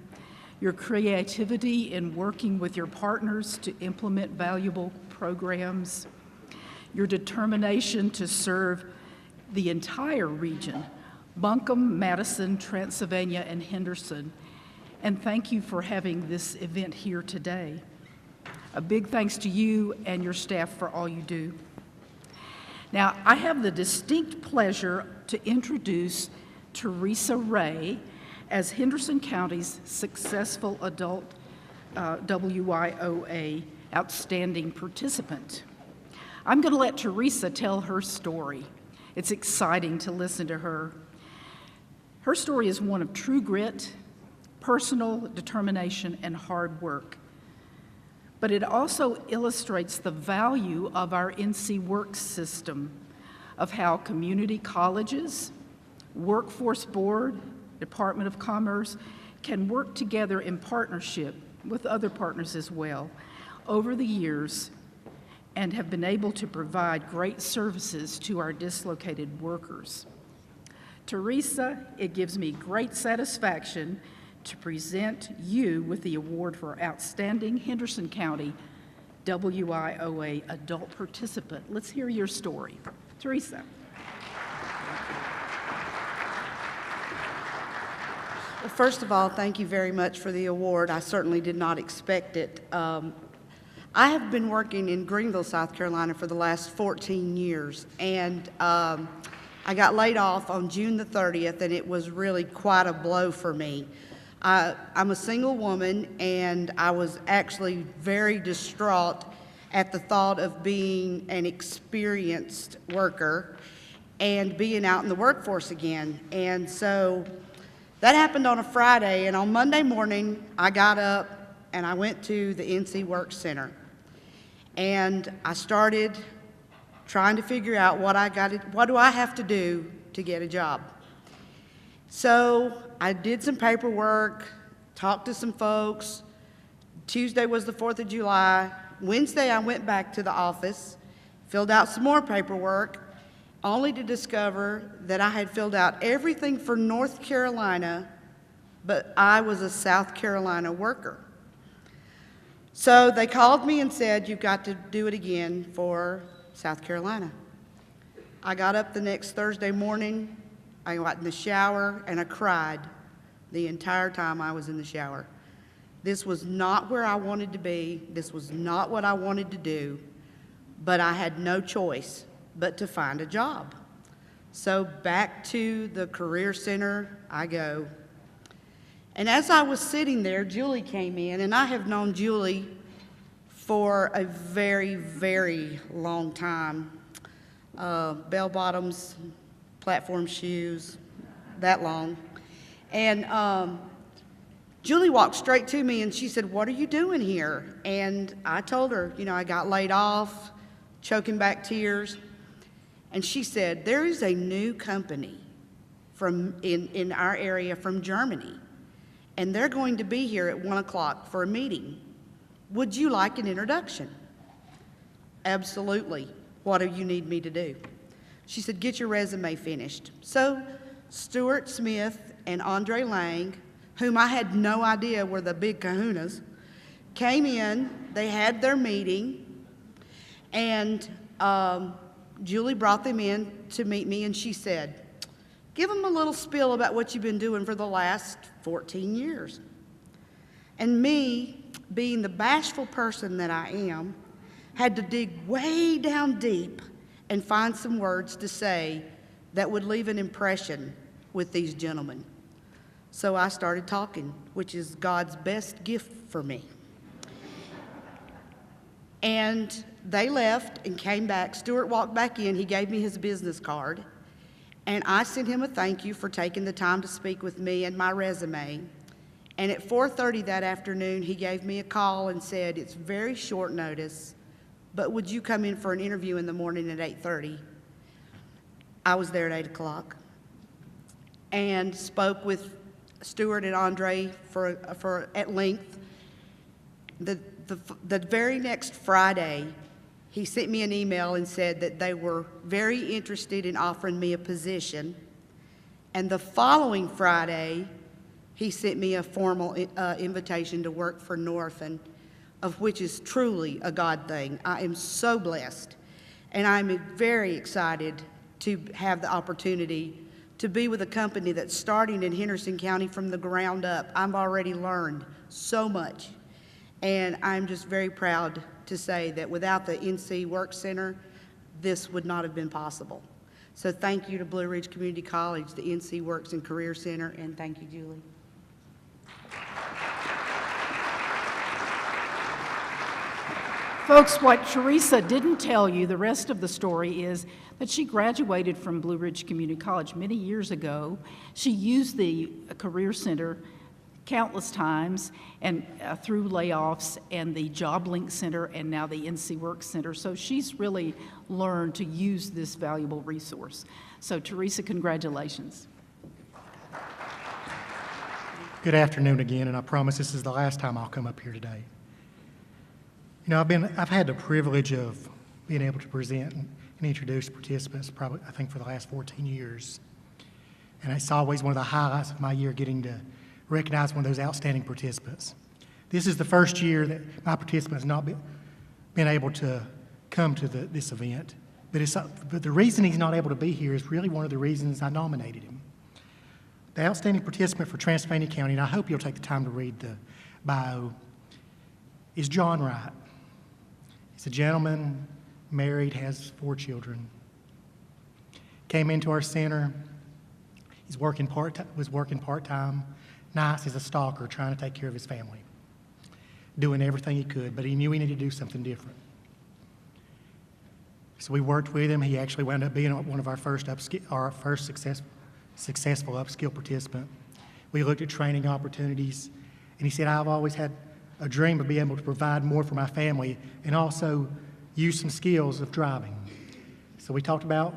your creativity in working with your partners to implement valuable programs, your determination to serve the entire region, Buncombe, Madison, Transylvania, and Henderson. And thank you for having this event here today. A big thanks to you and your staff for all you do. Now, I have the distinct pleasure to introduce Teresa Ray as Henderson County's successful adult WIOA outstanding participant. I'm going to let Teresa tell her story. It's exciting to listen to her. Her story is one of true grit, personal determination, and hard work. But it also illustrates the value of our NC Works system, of how community colleges, workforce board, Department of Commerce can work together in partnership with other partners as well over the years, and have been able to provide great services to our dislocated workers. Teresa, it gives me great satisfaction to present you with the award for Outstanding Henderson County WIOA Adult Participant. Let's hear your story. Teresa. Well, first of all, thank you very much for the award. I certainly did not expect it. I have been working in Greenville, South Carolina for the last 14 years, and I got laid off on June the 30th, and it was really quite a blow for me. I'm a single woman, and I was actually very distraught at the thought of being an experienced worker and being out in the workforce again. And so that happened on a Friday, and on Monday morning, I got up and I went to the NC Work Center. And I started trying to figure out what do I have to do to get a job. So I did some paperwork, talked to some folks. Tuesday was the 4th of July. Wednesday I went back to the office, filled out some more paperwork, only to discover that I had filled out everything for North Carolina, but I was a South Carolina worker. So they called me and said, you've got to do it again for South Carolina. I got up the next Thursday morning, I got in the shower, and I cried the entire time I was in the shower. This was not where I wanted to be. This was not what I wanted to do, but I had no choice but to find a job. So back to the Career Center I go. And as I was sitting there, Julie came in, and I have known Julie for a very, very long time. Bell bottoms, platform shoes, that long. And Julie walked straight to me and she said, what are you doing here? And I told her, I got laid off, choking back tears. And she said, there is a new company in our area from Germany, and they're going to be here at 1 o'clock for a meeting. Would you like an introduction? Absolutely. What do you need me to do? She said, get your resume finished. So Stuart Smith and Andre Lang, whom I had no idea were the big kahunas, came in, they had their meeting, and Julie brought them in to meet me, and she said, give them a little spiel about what you've been doing for the last 14 years. And me, being the bashful person that I am, had to dig way down deep and find some words to say that would leave an impression with these gentlemen. So I started talking, which is God's best gift for me. And they left and came back. Stuart walked back in. He gave me his business card. And I sent him a thank you for taking the time to speak with me and my resume. And at 4:30 that afternoon, he gave me a call and said, it's very short notice, but would you come in for an interview in the morning at 8:30? I was there at 8 o'clock and spoke with Stuart and Andre for at length. The very next Friday, he sent me an email and said that they were very interested in offering me a position. And the following Friday, he sent me a formal invitation to work for North, of which is truly a God thing. I am so blessed, and I'm very excited to have the opportunity to be with a company that's starting in Henderson County from the ground up. I've already learned so much, and I'm just very proud to say that without the NC Work Center, this would not have been possible. So thank you to Blue Ridge Community College, the NC Works and Career Center, and thank you, Julie. Folks, what Teresa didn't tell you, the rest of the story, is that she graduated from Blue Ridge Community College many years ago. She used the Career Center countless times and through layoffs and the Job Link Center and now the NC Work Center. So she's really learned to use this valuable resource. So Teresa, congratulations. Good afternoon again, and I promise this is the last time I'll come up here today. I've had the privilege of being able to present and introduce participants probably, I think, for the last 14 years. And it's always one of the highlights of my year getting to recognize one of those outstanding participants. This is the first year that my participant has not been able to come to this event. But the reason he's not able to be here is really one of the reasons I nominated him. The outstanding participant for Transylvania County, and I hope you'll take the time to read the bio, is John Wright. He's a gentleman, married, has 4 children. Came into our center. Was working part-time, nights as a stalker, trying to take care of his family, doing everything he could, but he knew he needed to do something different. So we worked with him. He actually wound up being one of our first successful upskill participant. We looked at training opportunities, and he said, I've always had a dream of being able to provide more for my family and also use some skills of driving. So we talked about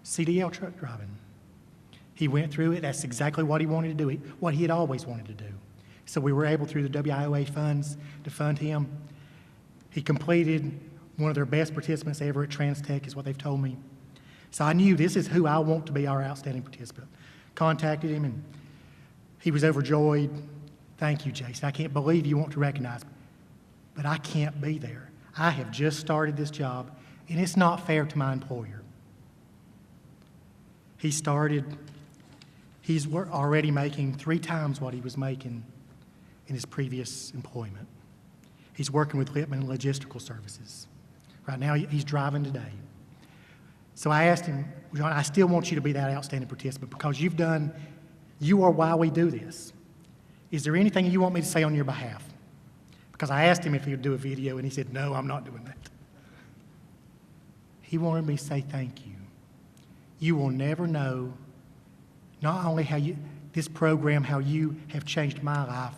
CDL truck driving. He went through it. That's exactly what he wanted to do, what he had always wanted to do. So we were able, through the WIOA funds, to fund him. He completed one of their best participants ever at TransTech, is what they've told me. So I knew this is who I want to be our outstanding participant. Contacted him, and he was overjoyed. Thank you, Jason. I can't believe you want to recognize me, but I can't be there. I have just started this job, and it's not fair to my employer. He's already making 3 times what he was making in his previous employment. He's working with Lippman Logistical Services. Right now, he's driving today. So I asked him, John, I still want you to be that outstanding participant because you are why we do this. Is there anything you want me to say on your behalf? Because I asked him if he would do a video, and he said, no, I'm not doing that. He wanted me to say thank you. You will never know not only how this program, how you have changed my life,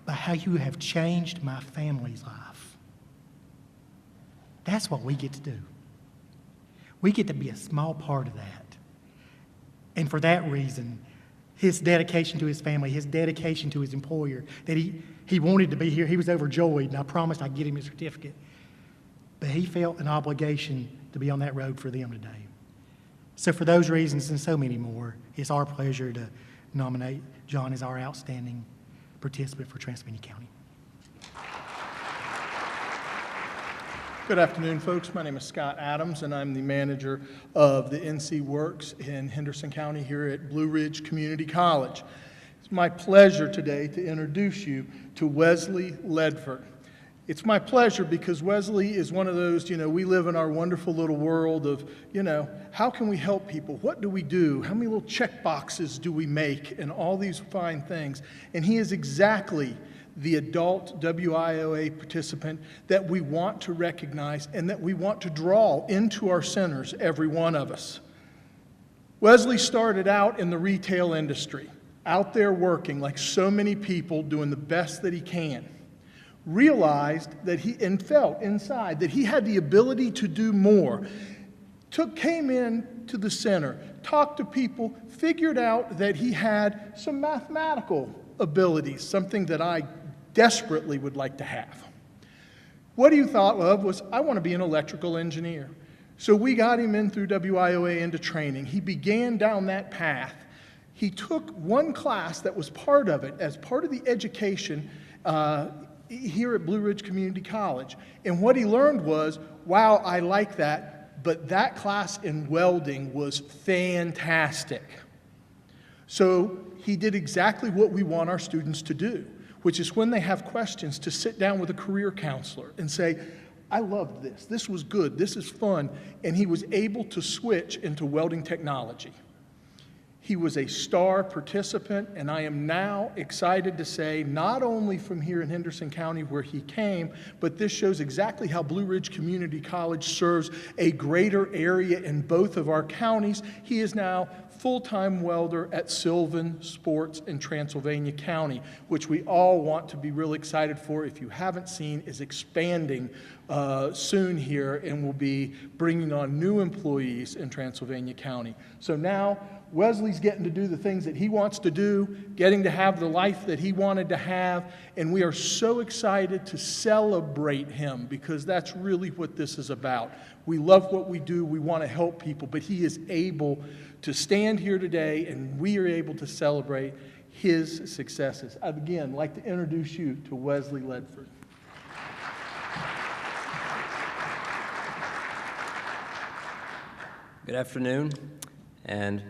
but how you have changed my family's life. That's what we get to do. We get to be a small part of that. And for that reason, his dedication to his family, his dedication to his employer, that he wanted to be here, he was overjoyed, and I promised I'd get him his certificate. But he felt an obligation to be on that road for them today. So for those reasons and so many more, it's our pleasure to nominate John as our outstanding participant for Transylvania County. Good afternoon, folks. My name is Scott Adams, and I'm the manager of the NC Works in Henderson County here at Blue Ridge Community College. It's my pleasure today to introduce you to Wesley Ledford. It's my pleasure because Wesley is one of those, we live in our wonderful little world of, how can we help people? What do we do? How many little check boxes do we make? And all these fine things. And he is exactly the adult WIOA participant that we want to recognize and that we want to draw into our centers, every one of us. Wesley started out in the retail industry, out there working like so many people, doing the best that he can. Realized that and felt inside that he had the ability to do more. Came in to the center, talked to people, figured out that he had some mathematical abilities, something that I desperately would like to have. What he thought of was, I want to be an electrical engineer. So we got him in through WIOA into training. He began down that path. He took one class that was part of it, as part of the education here at Blue Ridge Community College. And what he learned was, wow, I like that, but that class in welding was fantastic. So he did exactly what we want our students to do, which is when they have questions to sit down with a career counselor and say, I loved this, this was good, this is fun, and he was able to switch into welding technology. He was a star participant, and I am now excited to say, not only from here in Henderson County where he came, but this shows exactly how Blue Ridge Community College serves a greater area in both of our counties. He is now full-time welder at Sylvan Sports in Transylvania County, which we all want to be really excited for. If you haven't seen, is expanding soon here and will be bringing on new employees in Transylvania County. So now Wesley's getting to do the things that he wants to do, getting to have the life that he wanted to have, and we are so excited to celebrate him because that's really what this is about. We love what we do, we want to help people, but he is able to stand here today and we are able to celebrate his successes. I'd again like to introduce you to Wesley Ledford. Good afternoon, and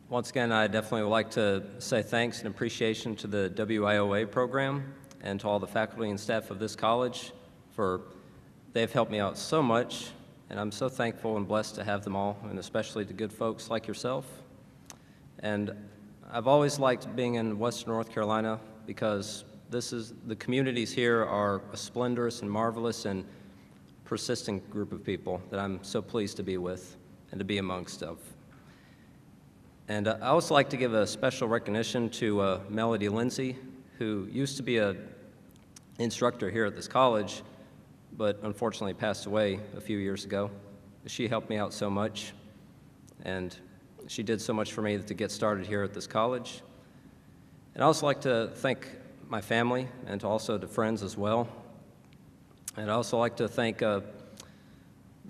once again, I definitely would like to say thanks and appreciation to the WIOA program and to all the faculty and staff of this college they've helped me out so much and I'm so thankful and blessed to have them all, and especially the good folks like yourself. And I've always liked being in Western North Carolina because the communities here are a splendorous and marvelous and persistent group of people that I'm so pleased to be with and to be amongst of. And I also like to give a special recognition to Melody Lindsay, who used to be an instructor here at this college, but unfortunately passed away a few years ago. She helped me out so much, and she did so much for me to get started here at this college. And I also like to thank my family and also to friends as well. And I also like to thank the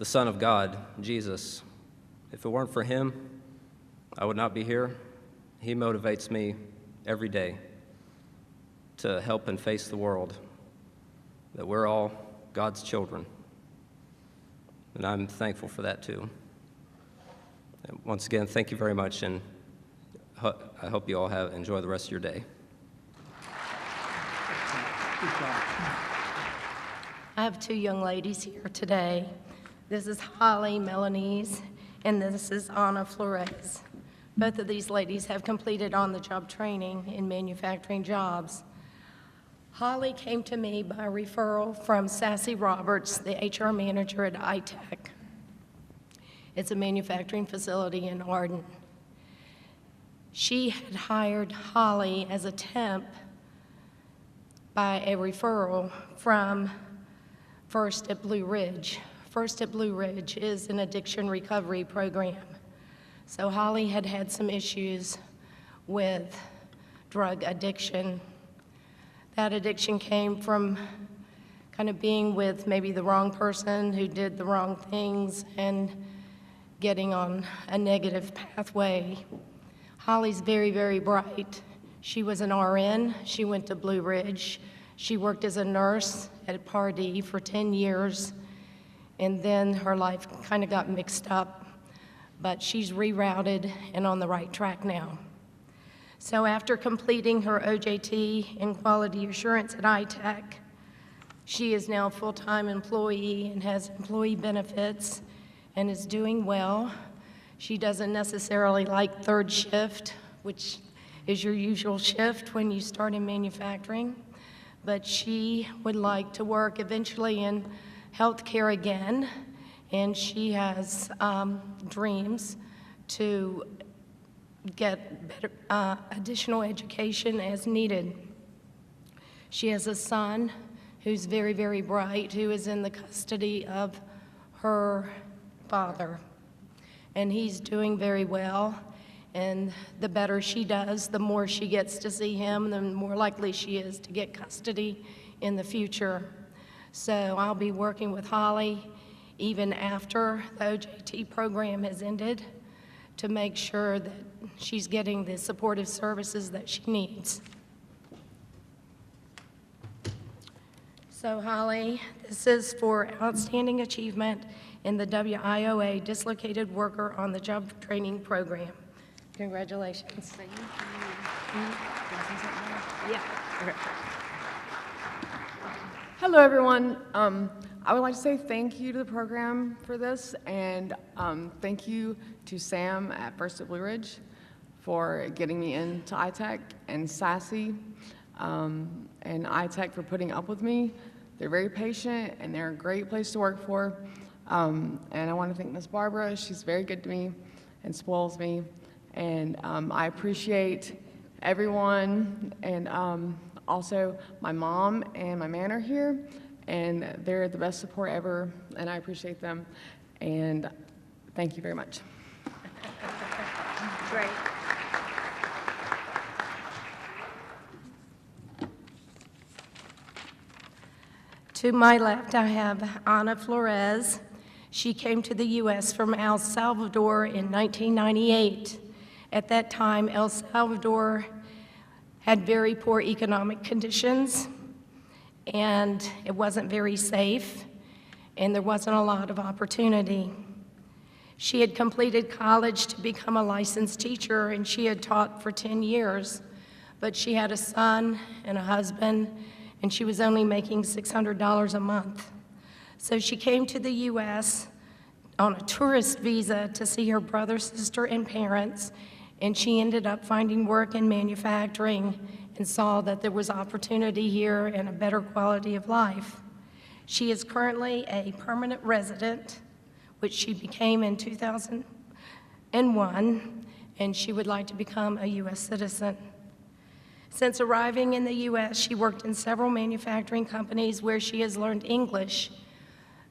Son of God, Jesus. If it weren't for him, I would not be here. He motivates me every day to help and face the world, that we're all God's children. And I'm thankful for that too. And once again, thank you very much, and I hope you all enjoy the rest of your day. I have two young ladies here today. This is Holly Melanese, and this is Anna Flores. Both of these ladies have completed on-the-job training in manufacturing jobs. Holly came to me by referral from Sassy Roberts, the HR manager at iTech. It's a manufacturing facility in Arden. She had hired Holly as a temp by a referral from First at Blue Ridge. First at Blue Ridge is an addiction recovery program. So Holly had had some issues with drug addiction. That addiction came from kind of being with maybe the wrong person who did the wrong things and getting on a negative pathway. Holly's very, very bright. She was an RN. She went to Blue Ridge. She worked as a nurse at Pardee for 10 years, and then her life kind of got mixed up, but she's rerouted and on the right track now. So after completing her OJT in quality assurance at iTech, she is now a full-time employee and has employee benefits and is doing well. She doesn't necessarily like third shift, which is your usual shift when you start in manufacturing, but she would like to work eventually in healthcare again, and she has dreams to get better, additional education as needed. She has a son who's very, very bright, who is in the custody of her father, and he's doing very well. And the better she does, the more she gets to see him, the more likely she is to get custody in the future. So I'll be working with Holly even after the OJT program has ended to make sure that she's getting the supportive services that she needs. So Holly, this is for outstanding achievement in the WIOA Dislocated Worker on the Job Training Program. Congratulations. Thank you. Yeah. Okay. Hello, everyone. I would like to say thank you to the program for this, and thank you to Sam at First at Blue Ridge for getting me into iTech, and Sassy and iTech for putting up with me. They're very patient, and they're a great place to work for. And I want to thank Miss Barbara. She's very good to me and spoils me. And I appreciate everyone, and also my mom and my man are here, and they're the best support ever, and I appreciate them. And thank you very much. Great. To my left, I have Ana Flores. She came to the U.S. from El Salvador in 1998. At that time, El Salvador had very poor economic conditions, and it wasn't very safe, and there wasn't a lot of opportunity. She had completed college to become a licensed teacher, and she had taught for 10 years, but she had a son and a husband, and she was only making $600 a month. So she came to the U.S. on a tourist visa to see her brother, sister, and parents, and she ended up finding work in manufacturing and saw that there was opportunity here and a better quality of life. She is currently a permanent resident, which she became in 2001, and she would like to become a U.S. citizen. Since arriving in the U.S., she worked in several manufacturing companies where she has learned English.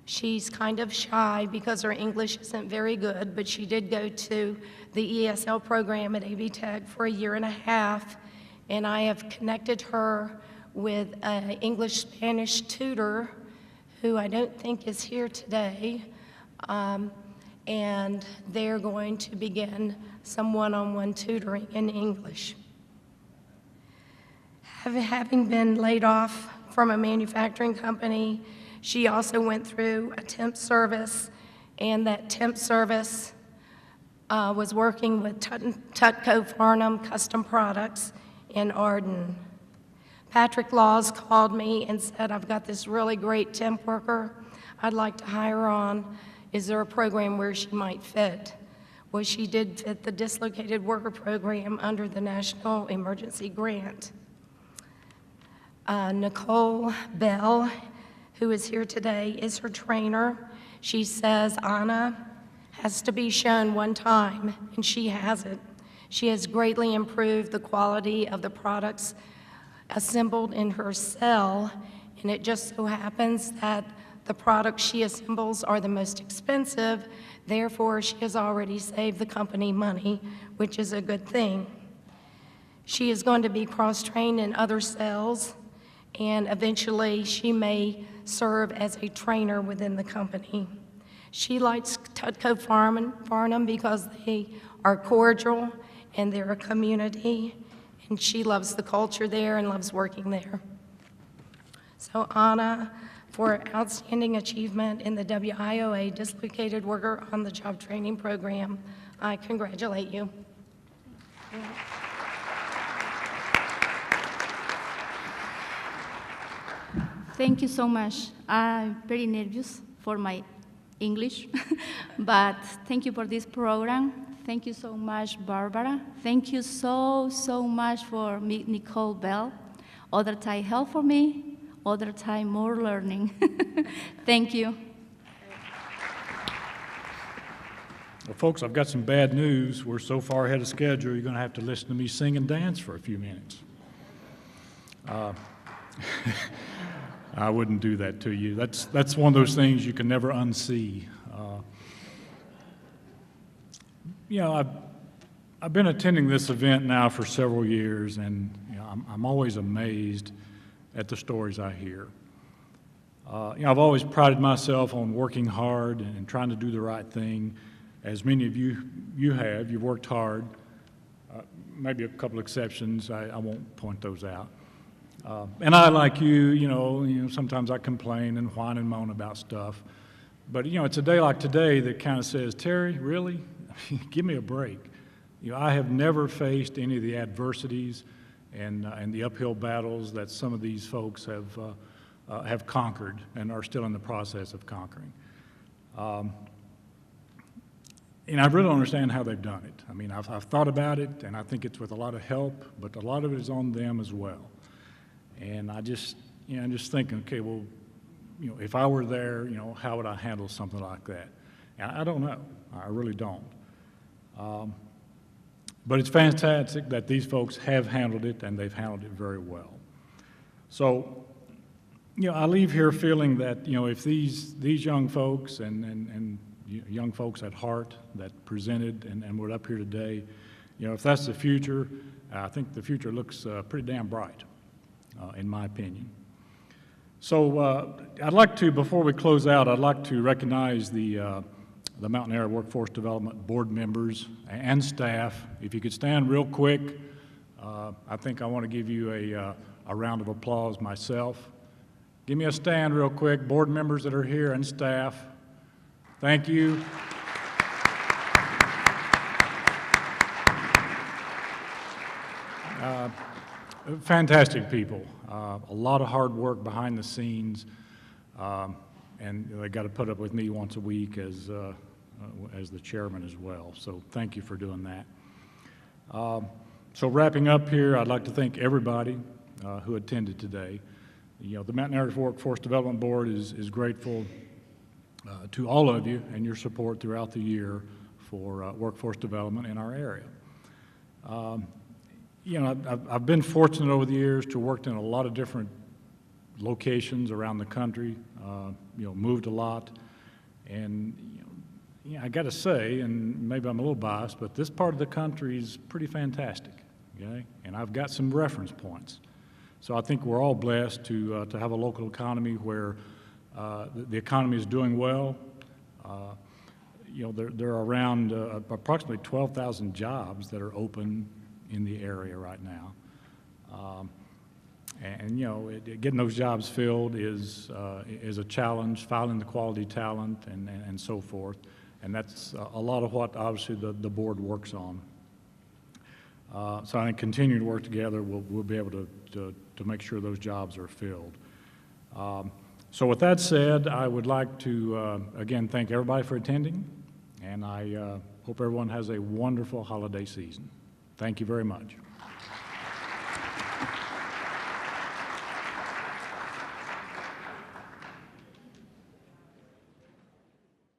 She's kind of shy because her English isn't very good, but she did go to the ESL program at AV Tech for a year and a half, and I have connected her with an English-Spanish tutor who I don't think is here today, and they're going to begin some one-on-one tutoring in English. Having been laid off from a manufacturing company, she also went through a temp service, and that temp service was working with Tutco Farnham Custom Products in Arden. Patrick Laws called me and said, I've got this really great temp worker I'd like to hire her on. Is there a program where she might fit? Well, she did fit the Dislocated Worker Program under the National Emergency Grant. Nicole Bell, who is here today, is her trainer. She says Anna has to be shown one time, and she has it. She has greatly improved the quality of the products assembled in her cell, and it just so happens that the products she assembles are the most expensive. Therefore, she has already saved the company money, which is a good thing. She is going to be cross-trained in other cells, and eventually she may serve as a trainer within the company. She likes Tutco Farnham because they are cordial and they're a community, and she loves the culture there and loves working there. So Anna, for outstanding achievement in the WIOA Dislocated Worker on the Job Training Program, I congratulate you. Thank you so much. I'm very nervous for my English, but thank you for this program. Thank you so much, Barbara. Thank you so much for Nicole Bell. Other time help for me, other time more learning. Thank you. Well, folks, I've got some bad news. We're so far ahead of schedule, you're going to have to listen to me sing and dance for a few minutes. I wouldn't do that to you. That's one of those things you can never unsee. You know, I've been attending this event now for several years, and you know, I'm always amazed at the stories I hear. You know, I've always prided myself on working hard and trying to do the right thing, as many of you have. You've worked hard. Maybe a couple exceptions. I won't point those out. And I, like you know, sometimes I complain and whine and moan about stuff. But, you know, it's a day like today that kind of says, Terry, really? Give me a break. You know, I have never faced any of the adversities and the uphill battles that some of these folks have conquered and are still in the process of conquering. And I really don't understand how they've done it. I mean, I've thought about it, and I think it's with a lot of help, but a lot of it is on them as well. And I'm just thinking, okay, well, you know, if I were there, you know, how would I handle something like that? And I don't know. I really don't. But it's fantastic that these folks have handled it, and they've handled it very well. So, you know, I leave here feeling that, you know, if these young folks and young folks at heart that presented and were up here today, you know, if that's the future, I think the future looks pretty damn bright, in my opinion. So I'd like to, before we close out, I'd like to recognize the Mountain Area Workforce Development board members and staff. If you could stand real quick, I think I want to give you a round of applause myself. Give me a stand real quick, board members that are here and staff. Thank you. Fantastic people. A lot of hard work behind the scenes, and they got to put up with me once a week as as the chairman as well. So thank you for doing that. So wrapping up here, I'd like to thank everybody who attended today. You know, the Mountain Area Workforce Development Board is grateful to all of you and your support throughout the year for workforce development in our area. You know, I've been fortunate over the years to work in a lot of different locations around the country, you know, moved a lot. And, you know, I got to say, and maybe I'm a little biased, but this part of the country is pretty fantastic, okay? And I've got some reference points. So I think we're all blessed to have a local economy where the economy is doing well. You know, there are around approximately 12,000 jobs that are open in the area right now. And you know, getting those jobs filled is a challenge, finding the quality talent and so forth. And that's a lot of what obviously the board works on. So I think continuing to work together, we'll be able to make sure those jobs are filled. So with that said, I would like to, again, thank everybody for attending, and I hope everyone has a wonderful holiday season. Thank you very much.